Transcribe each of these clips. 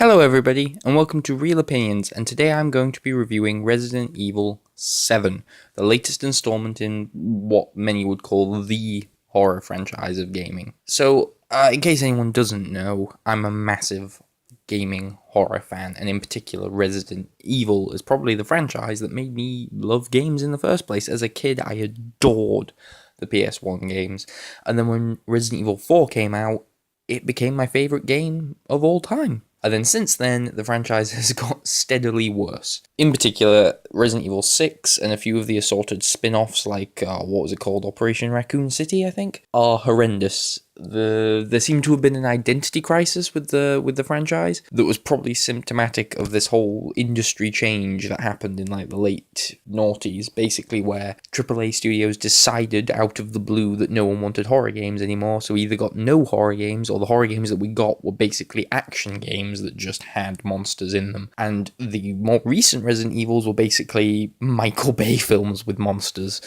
Hello everybody, and welcome to Real Opinions, and today I'm going to be reviewing Resident Evil 7, the latest installment in what many would call the horror franchise of gaming. So, in case anyone doesn't know, I'm a massive gaming horror fan, and in particular Resident Evil is probably the franchise that made me love games in the first place. As a kid, I adored the PS1 games, and then when Resident Evil 4 came out, it became my favourite game of all time. And then since then, the franchise has got steadily worse. In particular, Resident Evil 6 and a few of the assorted spin-offs like, what was it called, Operation Raccoon City, I think, are horrendous. There seemed to have been an identity crisis with the franchise that was probably symptomatic of this whole industry change that happened in like the late noughties, basically where AAA studios decided out of the blue that no one wanted horror games anymore, so we either got no horror games, or the horror games that we got were basically action games that just had monsters in them. And the more recent Resident Evils were basically Michael Bay films with monsters.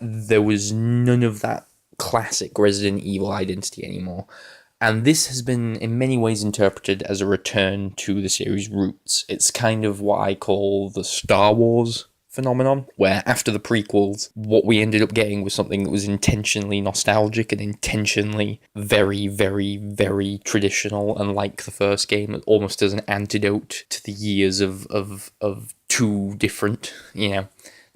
There was none of that classic Resident Evil identity anymore. And this has been in many ways interpreted as a return to the series' roots. It's kind of what I call the Star Wars phenomenon, where after the prequels, what we ended up getting was something that was intentionally nostalgic and intentionally very, very, very traditional, and like the first game, almost as an antidote to the years of two different,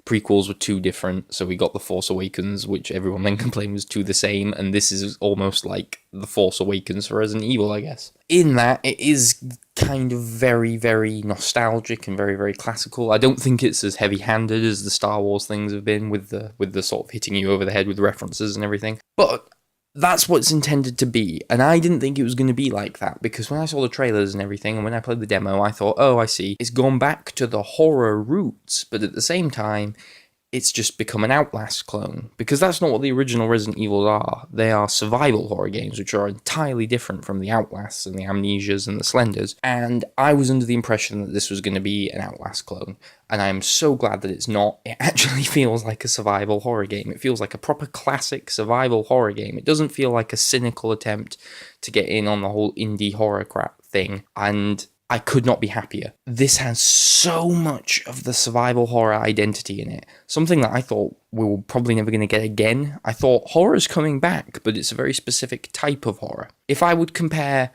prequels were too different, so we got The Force Awakens, which everyone then complained was too the same, and this is almost like The Force Awakens for Resident Evil, I guess. In that, it is kind of very, very nostalgic and very, very classical. I don't think it's as heavy-handed as the Star Wars things have been with the sort of hitting you over the head with references and everything, but that's what it's intended to be, and I didn't think it was going to be like that, because when I saw the trailers and everything, and when I played the demo, I thought, oh, I see, it's gone back to the horror roots, but at the same time, it's just become an Outlast clone, because that's not what the original Resident Evils are. They are survival horror games, which are entirely different from the Outlasts and the Amnesias and the Slenders, and I was under the impression that this was going to be an Outlast clone, and I'm so glad that it's not. It actually feels like a survival horror game. It feels like a proper classic survival horror game. It doesn't feel like a cynical attempt to get in on the whole indie horror crap thing, and I could not be happier. This has so much of the survival horror identity in it. Something that I thought we were probably never going to get again. I thought horror's coming back, but it's a very specific type of horror. If I would compare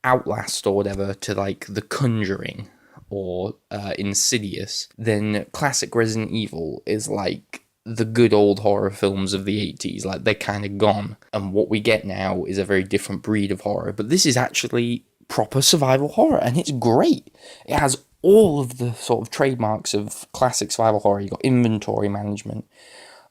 Outlast or whatever to like The Conjuring or Insidious, then classic Resident Evil is like the good old horror films of the 80s. Like, they're kind of gone. And what we get now is a very different breed of horror. But this is actually proper survival horror, and it's great. It has all of the sort of trademarks of classic survival horror. You've got inventory management,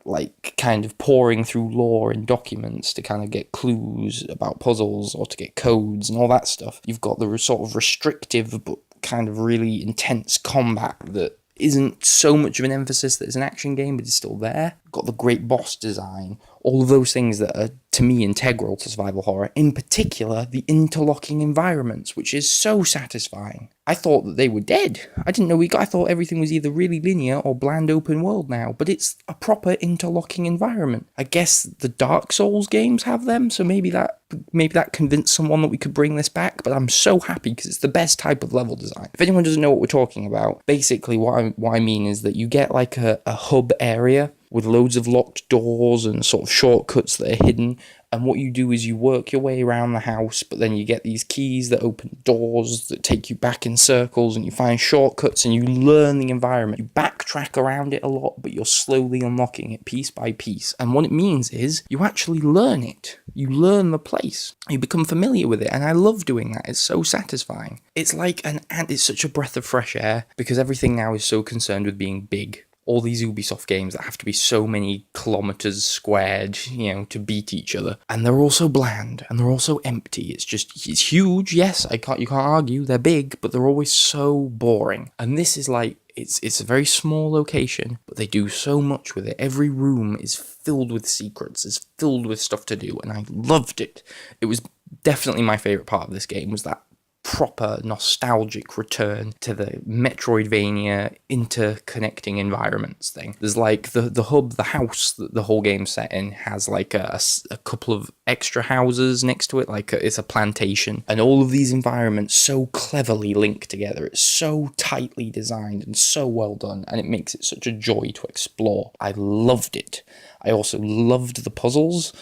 like kind of pouring through lore and documents to kind of get clues about puzzles or to get codes and all that stuff. You've got the sort of restrictive but kind of really intense combat that isn't so much of an emphasis that it's an action game, but it's still there. Got the great boss design, all of those things that are, to me, integral to survival horror. In particular, the interlocking environments, which is so satisfying. I thought that they were dead. I didn't know I thought everything was either really linear or bland open world now, but it's a proper interlocking environment. I guess the Dark Souls games have them, so maybe that convinced someone that we could bring this back, but I'm so happy because it's the best type of level design. If anyone doesn't know what we're talking about, basically what I mean is that you get like a hub area with loads of locked doors and sort of shortcuts that are hidden, and what you do is you work your way around the house, but then you get these keys that open doors that take you back in circles, and you find shortcuts, and you learn the environment. You backtrack around it a lot, but you're slowly unlocking it piece by piece, and what it means is you actually learn it. You learn the place. You become familiar with it, and I love doing that. It's so satisfying. It's like it's such a breath of fresh air, because everything now is so concerned with being big. All these Ubisoft games that have to be so many kilometers squared, to beat each other. And they're also bland, and they're also empty. It's huge, yes, you can't argue, they're big, but they're always so boring. And this is like, it's a very small location, but they do so much with it. Every room is filled with secrets, is filled with stuff to do, and I loved it. It was definitely my favourite part of this game, was that proper nostalgic return to the Metroidvania interconnecting environments thing. There's like the hub, the house that the whole game's set in has like a couple of extra houses next to it, like it's a plantation, and all of these environments so cleverly linked together. It's so tightly designed and so well done, and it makes it such a joy to explore. I loved it. I also loved the puzzles.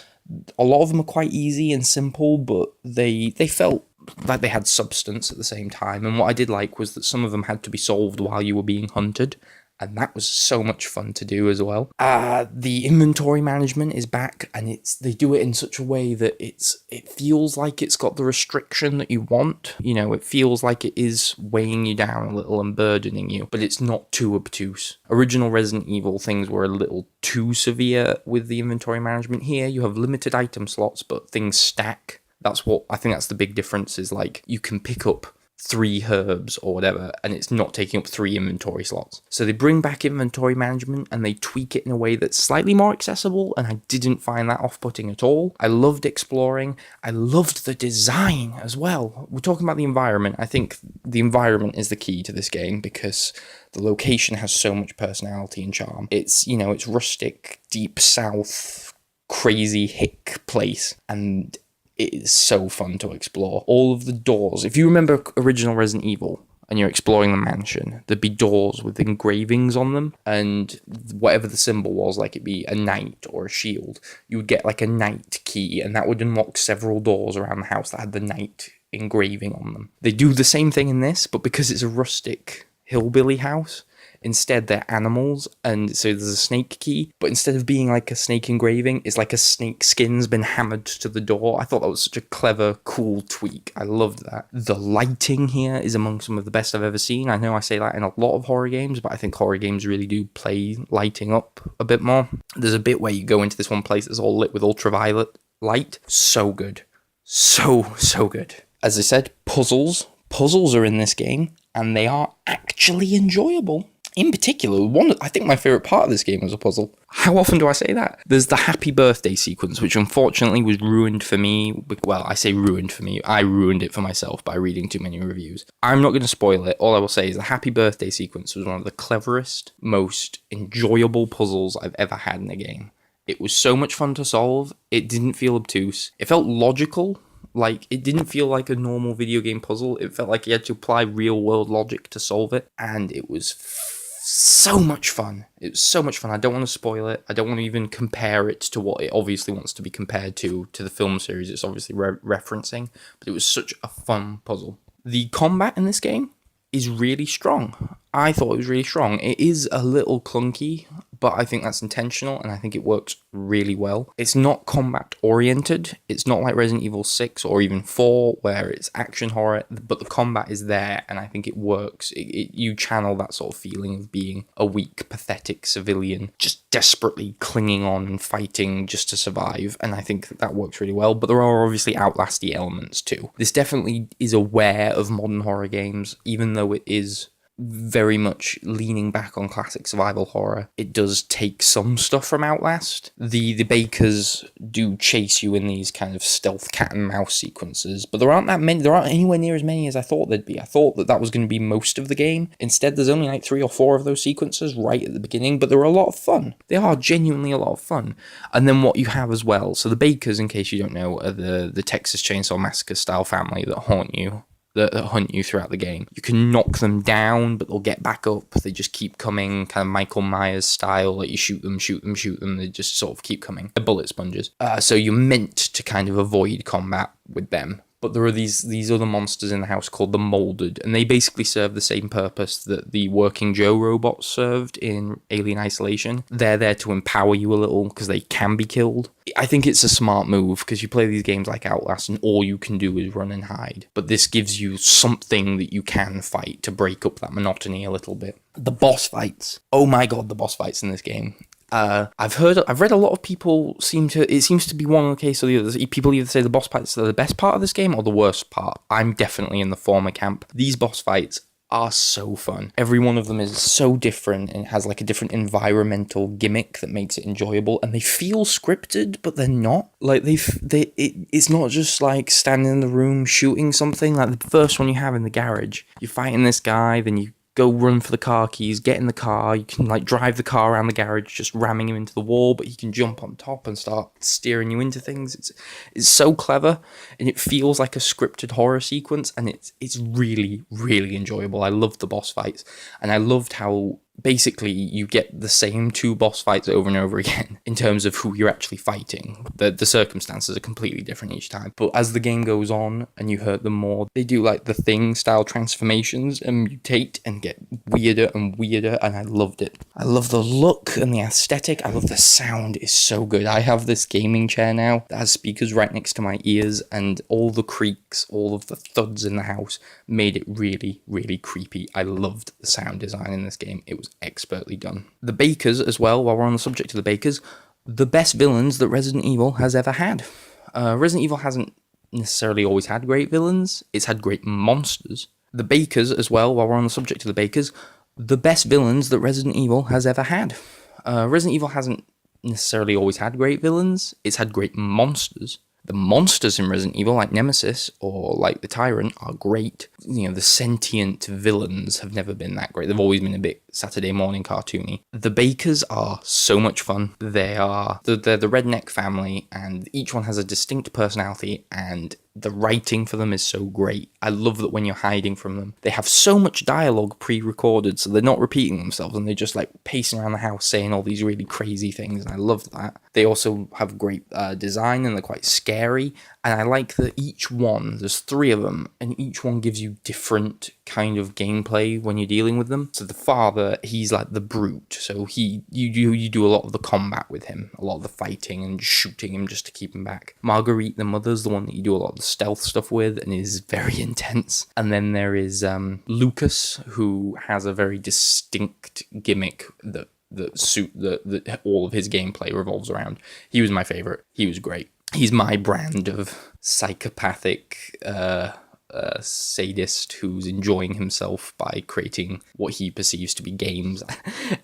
A lot of them are quite easy and simple, but they felt like they had substance at the same time. And what I did like was that some of them had to be solved while you were being hunted, and that was so much fun to do as well. The inventory management is back, and they do it in such a way that it feels like it's got the restriction that you want. You know, it feels like it is weighing you down a little and burdening you, but it's not too obtuse. Original Resident Evil things were a little too severe with the inventory management. Here you have limited item slots, but things stack. I think that's the big difference, is like you can pick up 3 herbs or whatever, and it's not taking up 3 inventory slots. So they bring back inventory management and they tweak it in a way that's slightly more accessible, and I didn't find that off-putting at all. I loved exploring. I loved the design as well. We're talking about the environment. I think the environment is the key to this game because the location has so much personality and charm. It's, you know, it's rustic, deep south, crazy hick place, and it is so fun to explore. All of the doors, if you remember original Resident Evil and you're exploring the mansion, there'd be doors with engravings on them, and whatever the symbol was, like it'd be a knight or a shield, you would get like a knight key, and that would unlock several doors around the house that had the knight engraving on them. They do the same thing in this, but because it's a rustic hillbilly house, instead they're animals, and so there's a snake key, but instead of being like a snake engraving, it's like a snake skin's been hammered to the door. I thought that was such a clever, cool tweak. I loved that. The lighting here is among some of the best I've ever seen. I know I say that in a lot of horror games, but I think horror games really do play lighting up a bit more. There's a bit where you go into this one place that's all lit with ultraviolet light. So good. So good. As I said, puzzles. Puzzles are in this game, and they are actually enjoyable. In particular, I think my favourite part of this game was a puzzle. How often do I say that? There's the happy birthday sequence, which unfortunately was ruined for me. Well, I say ruined for me. I ruined it for myself by reading too many reviews. I'm not going to spoil it. All I will say is the happy birthday sequence was one of the cleverest, most enjoyable puzzles I've ever had in a game. It was so much fun to solve. It didn't feel obtuse. It felt logical. Like, it didn't feel like a normal video game puzzle. It felt like you had to apply real-world logic to solve it, and it was so much fun. It was so much fun. I don't want to spoil it. I don't want to even compare it to what it obviously wants to be compared to the film series it's obviously referencing, but it was such a fun puzzle. The combat in this game is really strong. I thought it was really strong. It is a little clunky, but I think that's intentional, and I think it works really well. It's not combat-oriented. It's not like Resident Evil 6 or even 4, where it's action horror, but the combat is there, and I think it works. You channel that sort of feeling of being a weak, pathetic civilian, just desperately clinging on and fighting just to survive, and I think that works really well, but there are obviously outlasty elements too. This definitely is aware of modern horror games, even though it is very much leaning back on classic survival horror. It does take some stuff from Outlast. The Bakers do chase you in these kind of stealth cat and mouse sequences, but there aren't anywhere near as many as I thought there'd be. I thought that was going to be most of the game. Instead, there's only like 3 or 4 of those sequences right at the beginning, but they're a lot of fun. They are genuinely a lot of fun. And then what you have as well, so the Bakers, in case you don't know, are the Texas Chainsaw Massacre style family that haunt you. That hunt you throughout the game. You can knock them down, but they'll get back up. They just keep coming, kind of Michael Myers style. Like you shoot them. They just sort of keep coming. They're bullet sponges. So you're meant to kind of avoid combat with them. But there are these other monsters in the house called the Molded, and they basically serve the same purpose that the Working Joe robots served in Alien Isolation. They're there to empower you a little because they can be killed. I think it's a smart move because you play these games like Outlast and all you can do is run and hide. But this gives you something that you can fight to break up that monotony a little bit. The boss fights. Oh my god, the boss fights in this game. I've read a lot of people it seems to be one of the case or the other. People either say the boss fights are the best part of this game or the worst part. I'm definitely in the former camp. These boss fights are so fun. Every one of them is so different and has like a different environmental gimmick that makes it enjoyable, and they feel scripted, but they're not. Like it's not just like standing in the room shooting something. Like the first one you have in the garage, you're fighting this guy, then you go run for the car keys, get in the car, you can like drive the car around the garage just ramming him into the wall, but he can jump on top and start steering you into things. It's so clever, and it feels like a scripted horror sequence, and it's really, really enjoyable. I loved the boss fights, and I loved how basically you get the same two boss fights over and over again in terms of who you're actually fighting. The circumstances are completely different each time, but as the game goes on and you hurt them more, they do like the Thing style transformations and mutate and get weirder and weirder, and I loved it. I love the look and the aesthetic. I love the sound. It's so good. I have this gaming chair now that has speakers right next to my ears, and all the creaks, all of the thuds in the house made it really, really creepy. I loved the sound design in this game. It was expertly done. The Bakers as well, while we're on the subject of the Bakers, the best villains that Resident Evil has ever had. Resident Evil hasn't necessarily always had great villains, it's had great monsters. The Bakers as well, while we're on the subject of the Bakers, the best villains that Resident Evil has ever had. Resident Evil hasn't necessarily always had great villains, it's had great monsters. The monsters in Resident Evil, like Nemesis or like the Tyrant, are great. You know, the sentient villains have never been that great. They've always been a bit Saturday morning cartoony. The Bakers are so much fun. They're the redneck family, and each one has a distinct personality, and the writing for them is so great. I love that when you're hiding from them, they have so much dialogue pre-recorded, so they're not repeating themselves, and they're just like pacing around the house saying all these really crazy things, and I love that. They also have great design, and they're quite scary, and I like that each one, there's 3 of them, and each one gives you different kind of gameplay when you're dealing with them. So the father, he's like the brute, so you do a lot of the combat with him, a lot of the fighting and shooting him just to keep him back. Marguerite, the mother's the one that you do a lot of the stealth stuff with, and is very intense. And then there is Lucas, who has a very distinct gimmick that all of his gameplay revolves around. He was my favorite. He was great. He's my brand of psychopathic sadist who's enjoying himself by creating what he perceives to be games.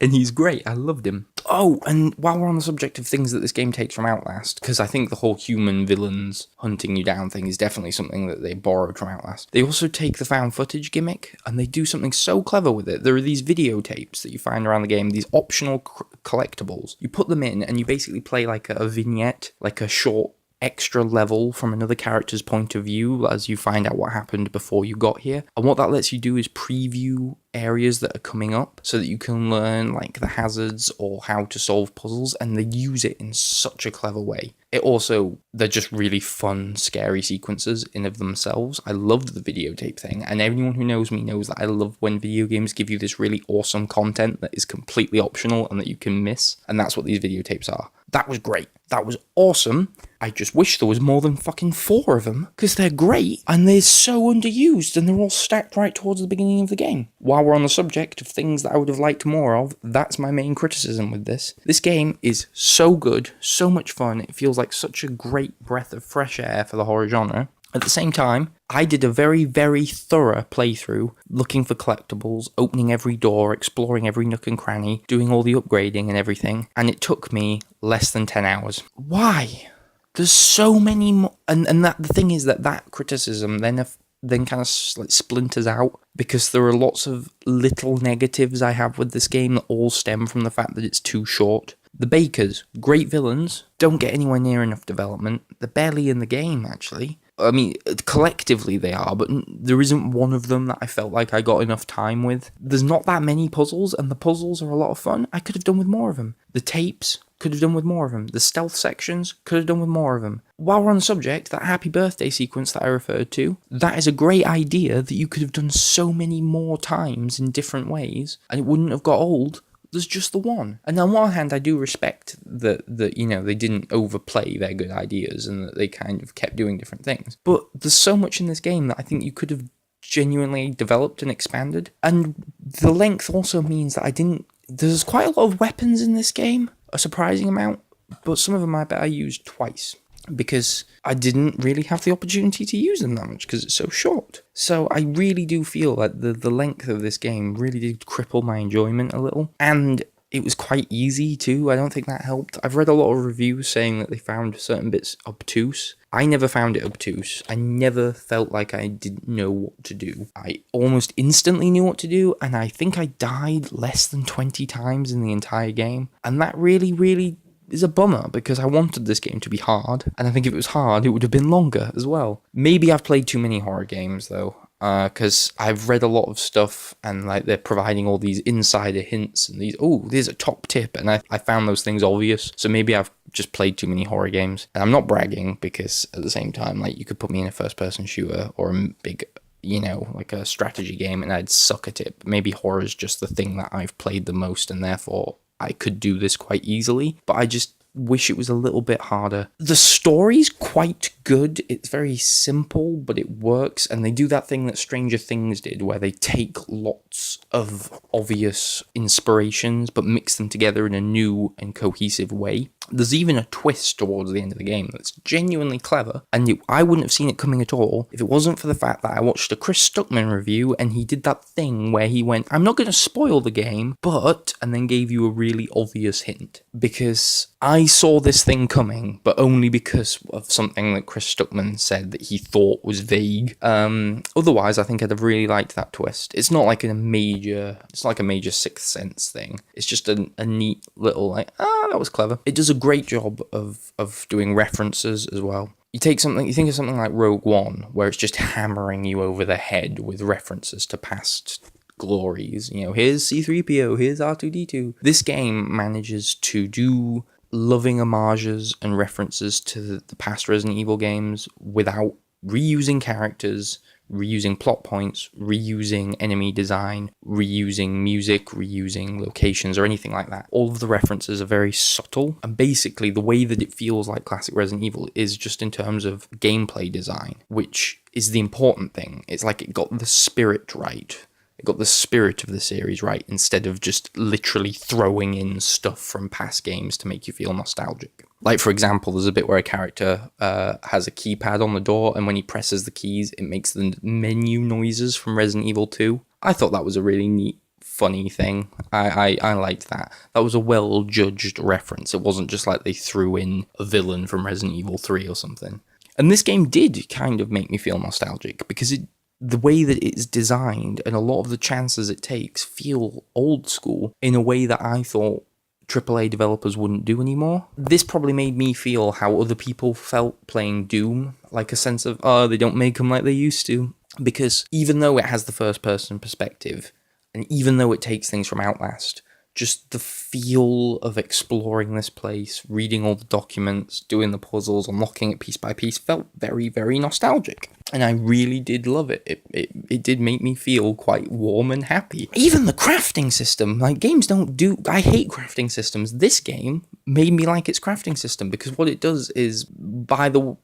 And he's great. I loved him. Oh, and while we're on the subject of things that this game takes from Outlast, because I think the whole human villains hunting you down thing is definitely something that they borrowed from Outlast, they also take the found footage gimmick and they do something so clever with it. There are these videotapes that you find around the game, these optional collectibles. You put them in and you basically play like a vignette, like a short extra level from another character's point of view as you find out what happened before you got here. And what that lets you do is preview areas that are coming up so that you can learn like the hazards or how to solve puzzles, and they use it in such a clever way. They're just really fun, scary sequences in of themselves. I loved the videotape thing, and everyone who knows me knows that I love when video games give you this really awesome content that is completely optional and that you can miss, and that's what these videotapes are. That was great. That was awesome. I just wish there was more than fucking 4 of them, because they're great, and they're so underused, and they're all stacked right towards the beginning of the game. While we're on the subject of things that I would have liked more of, that's my main criticism with this. This game is so good, so much fun, it feels like such a great breath of fresh air for the horror genre. At the same time, I did a very, very thorough playthrough, looking for collectibles, opening every door, exploring every nook and cranny, doing all the upgrading and everything, and it took me less than 10 hours. Why? There's so many more, and the thing is that criticism then kind of like splinters out, because there are lots of little negatives I have with this game that all stem from the fact that it's too short. The Bakers, great villains, don't get anywhere near enough development. They're barely in the game, actually. I mean, collectively they are, but there isn't one of them that I felt like I got enough time with. There's not that many puzzles, and the puzzles are a lot of fun. I could have done with more of them. The tapes, could have done with more of them. The stealth sections, could have done with more of them. While we're on the subject, that happy birthday sequence that I referred to, that is a great idea that you could have done so many more times in different ways, and it wouldn't have got old. There's just the one. And on one hand, I do respect that they didn't overplay their good ideas and that they kind of kept doing different things. But there's so much in this game that I think you could have genuinely developed and expanded. And the length also means that there's quite a lot of weapons in this game, a surprising amount, but some of them I bet I used twice. because I didn't really have the opportunity to use them that much because it's so short. So I really do feel like the length of this game really did cripple my enjoyment a little. And it was quite easy too. I don't think that helped. I've read a lot of reviews saying that they found certain bits obtuse. I never found it obtuse. I never felt like I didn't know what to do. I almost instantly knew what to do, and I think I died less than 20 times in the entire game. And that really, really is a bummer because I wanted this game to be hard, and I think if it was hard, it would have been longer as well. Maybe I've played too many horror games though, because I've read a lot of stuff and like they're providing all these insider hints and these, oh, there's a top tip, and I found those things obvious. So maybe I've just played too many horror games, and I'm not bragging because at the same time, like you could put me in a first-person shooter or a big, like a strategy game, and I'd suck at it. Maybe horror is just the thing that I've played the most, and therefore I could do this quite easily, but I just wish it was a little bit harder. The story's quite good. It's very simple, but it works, and they do that thing that Stranger Things did, where they take lots of obvious inspirations, but mix them together in a new and cohesive way. There's even a twist towards the end of the game that's genuinely clever, and I wouldn't have seen it coming at all if it wasn't for the fact that I watched a Chris Stuckman review, and he did that thing where he went, I'm not going to spoil the game, but, and then gave you a really obvious hint. Because I saw this thing coming, but only because of something that Chris Stuckman said that he thought was vague. Otherwise, I think I'd have really liked that twist. It's not like a major Sixth Sense thing. It's just a neat little, like, that was clever. It does a great job of doing references as well. You think of something like Rogue One, where it's just hammering you over the head with references to past glories. Here's C-3PO, here's R2-D2. This game manages to do loving homages and references to the past Resident Evil games without reusing characters, reusing plot points, reusing enemy design, reusing music, reusing locations, or anything like that. All of the references are very subtle, and basically the way that it feels like classic Resident Evil is just in terms of gameplay design, which is the important thing. It's like it got the spirit right. It got the spirit of the series right, instead of just literally throwing in stuff from past games to make you feel nostalgic. Like, for example, there's a bit where a character has a keypad on the door, and when he presses the keys, it makes the menu noises from Resident Evil 2. I thought that was a really neat, funny thing. I liked that. That was a well-judged reference. It wasn't just like they threw in a villain from Resident Evil 3 or something. And this game did kind of make me feel nostalgic, because the way that it's designed and a lot of the chances it takes feel old school in a way that I thought AAA developers wouldn't do anymore. This probably made me feel how other people felt playing Doom, like a sense of, they don't make them like they used to. Because even though it has the first-person perspective, and even though it takes things from Outlast, just the feel of exploring this place, reading all the documents, doing the puzzles, unlocking it piece by piece, felt very, very nostalgic. And I really did love it. It did make me feel quite warm and happy. Even the crafting system, like, games don't do... I hate crafting systems. This game made me like its crafting system, because what it does is,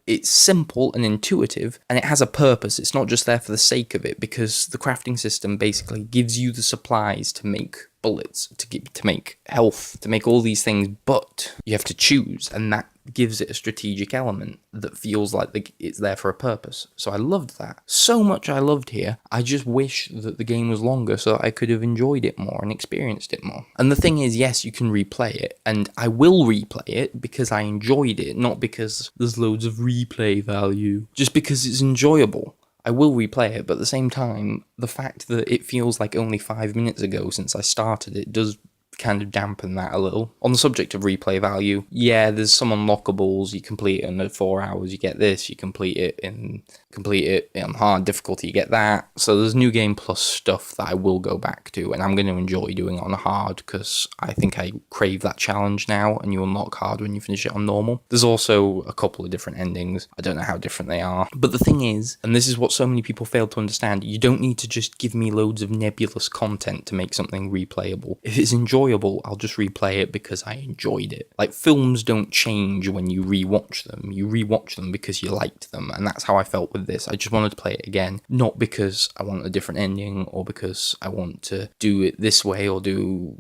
it's simple and intuitive, and it has a purpose. It's not just there for the sake of it, because the crafting system basically gives you the supplies to make bullets, to make health, to make all these things, but you have to choose, and that gives it a strategic element that feels like it's there for a purpose. So I loved that. So much I loved here. I just wish that the game was longer so I could have enjoyed it more and experienced it more. And the thing is, yes, you can replay it, and I will replay it because I enjoyed it, not because there's loads of replay value, just because it's enjoyable. I will replay it, but at the same time, the fact that it feels like only 5 minutes ago since I started it does kind of dampen that a little. On the subject of replay value, yeah, there's some unlockables. You complete it in 4 hours, you get this. You complete it on hard difficulty, you get that. So there's New Game Plus stuff that I will go back to, and I'm going to enjoy doing it on hard, because I think I crave that challenge now, and you unlock hard when you finish it on normal. There's also a couple of different endings. I don't know how different they are. But the thing is, and this is what so many people fail to understand, you don't need to just give me loads of nebulous content to make something replayable. If it's enjoyable, I'll just replay it because I enjoyed it. Like, films don't change when you rewatch them. You rewatch them because you liked them, and that's how I felt with this. I just wanted to play it again, not because I want a different ending or because I want to do it this way or do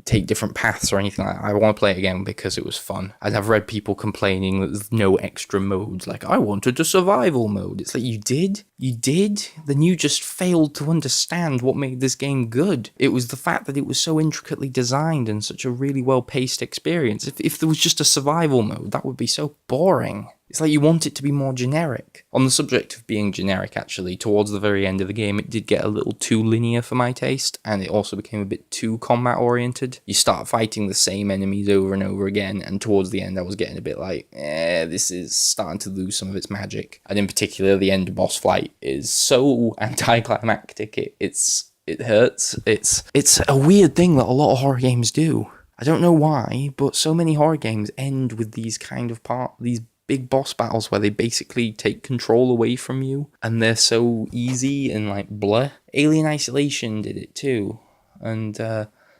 take different paths or anything like that. I want to play it again because it was fun. And I've read people complaining that there's no extra modes. Like, I wanted a survival mode. It's like, you did? You did? Then you just failed to understand what made this game good. It was the fact that it was so intricately designed and such a really well-paced experience. If there was just a survival mode, that would be so boring. It's like you want it to be more generic. On the subject of being generic, actually, towards the very end of the game, it did get a little too linear for my taste, and it also became a bit too combat-oriented. You start fighting the same enemies over and over again, and towards the end I was getting a bit like, this is starting to lose some of its magic. And in particular, the end boss fight is so anticlimactic, it hurts. It's a weird thing that a lot of horror games do. I don't know why, but so many horror games end with these kind of these big boss battles where they basically take control away from you, and they're so easy and like bleh. Alien Isolation did it too, and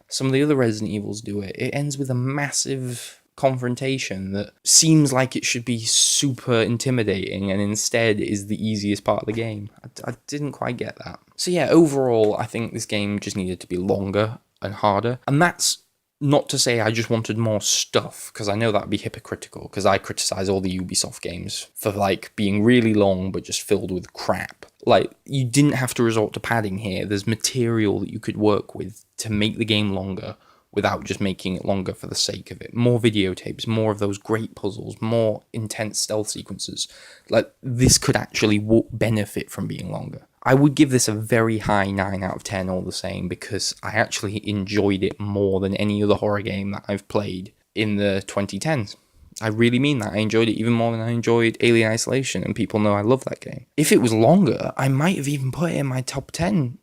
some of the other Resident Evils do it. It ends with a massive confrontation that seems like it should be super intimidating, and instead is the easiest part of the game. I didn't quite get that. So yeah, overall, I think this game just needed to be longer and harder, and that's not to say I just wanted more stuff, because I know that'd be hypocritical, because I criticize all the Ubisoft games for like being really long but just filled with crap. Like, you didn't have to resort to padding here. There's material that you could work with to make the game longer without just making it longer for the sake of it. More videotapes, more of those great puzzles, more intense stealth sequences. Like, this could actually benefit from being longer. I would give this a very high 9 out of 10 all the same, because I actually enjoyed it more than any other horror game that I've played in the 2010s. I really mean that. I enjoyed it even more than I enjoyed Alien Isolation, and people know I love that game. If it was longer, I might have even put it in my top 10,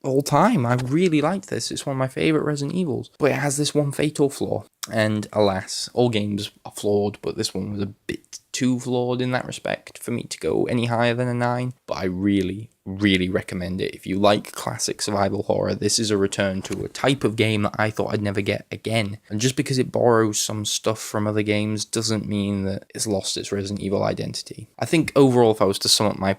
all time. I really liked this. It's one of my favourite Resident Evils. But it has this one fatal flaw. And alas, all games are flawed, but this one was a bit too flawed in that respect for me to go any higher than a 9. But I really, really recommend it. If you like classic survival horror, this is a return to a type of game that I thought I'd never get again. And just because it borrows some stuff from other games doesn't mean that it's lost its Resident Evil identity. I think overall, if I was to sum up my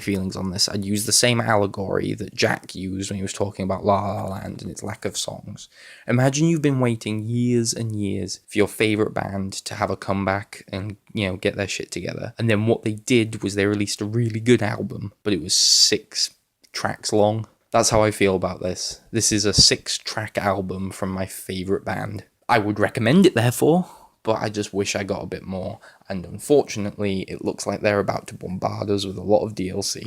feelings on this, I'd use the same allegory that Jack used when he was talking about La La Land and its lack of songs. Imagine you've been waiting years and years for your favourite band to have a comeback and, get their shit together. And then what they did was they released a really good album, but it was 6 tracks long. That's how I feel about this. This is a 6-track album from my favourite band. I would recommend it, therefore, but I just wish I got a bit more, and unfortunately it looks like they're about to bombard us with a lot of DLC.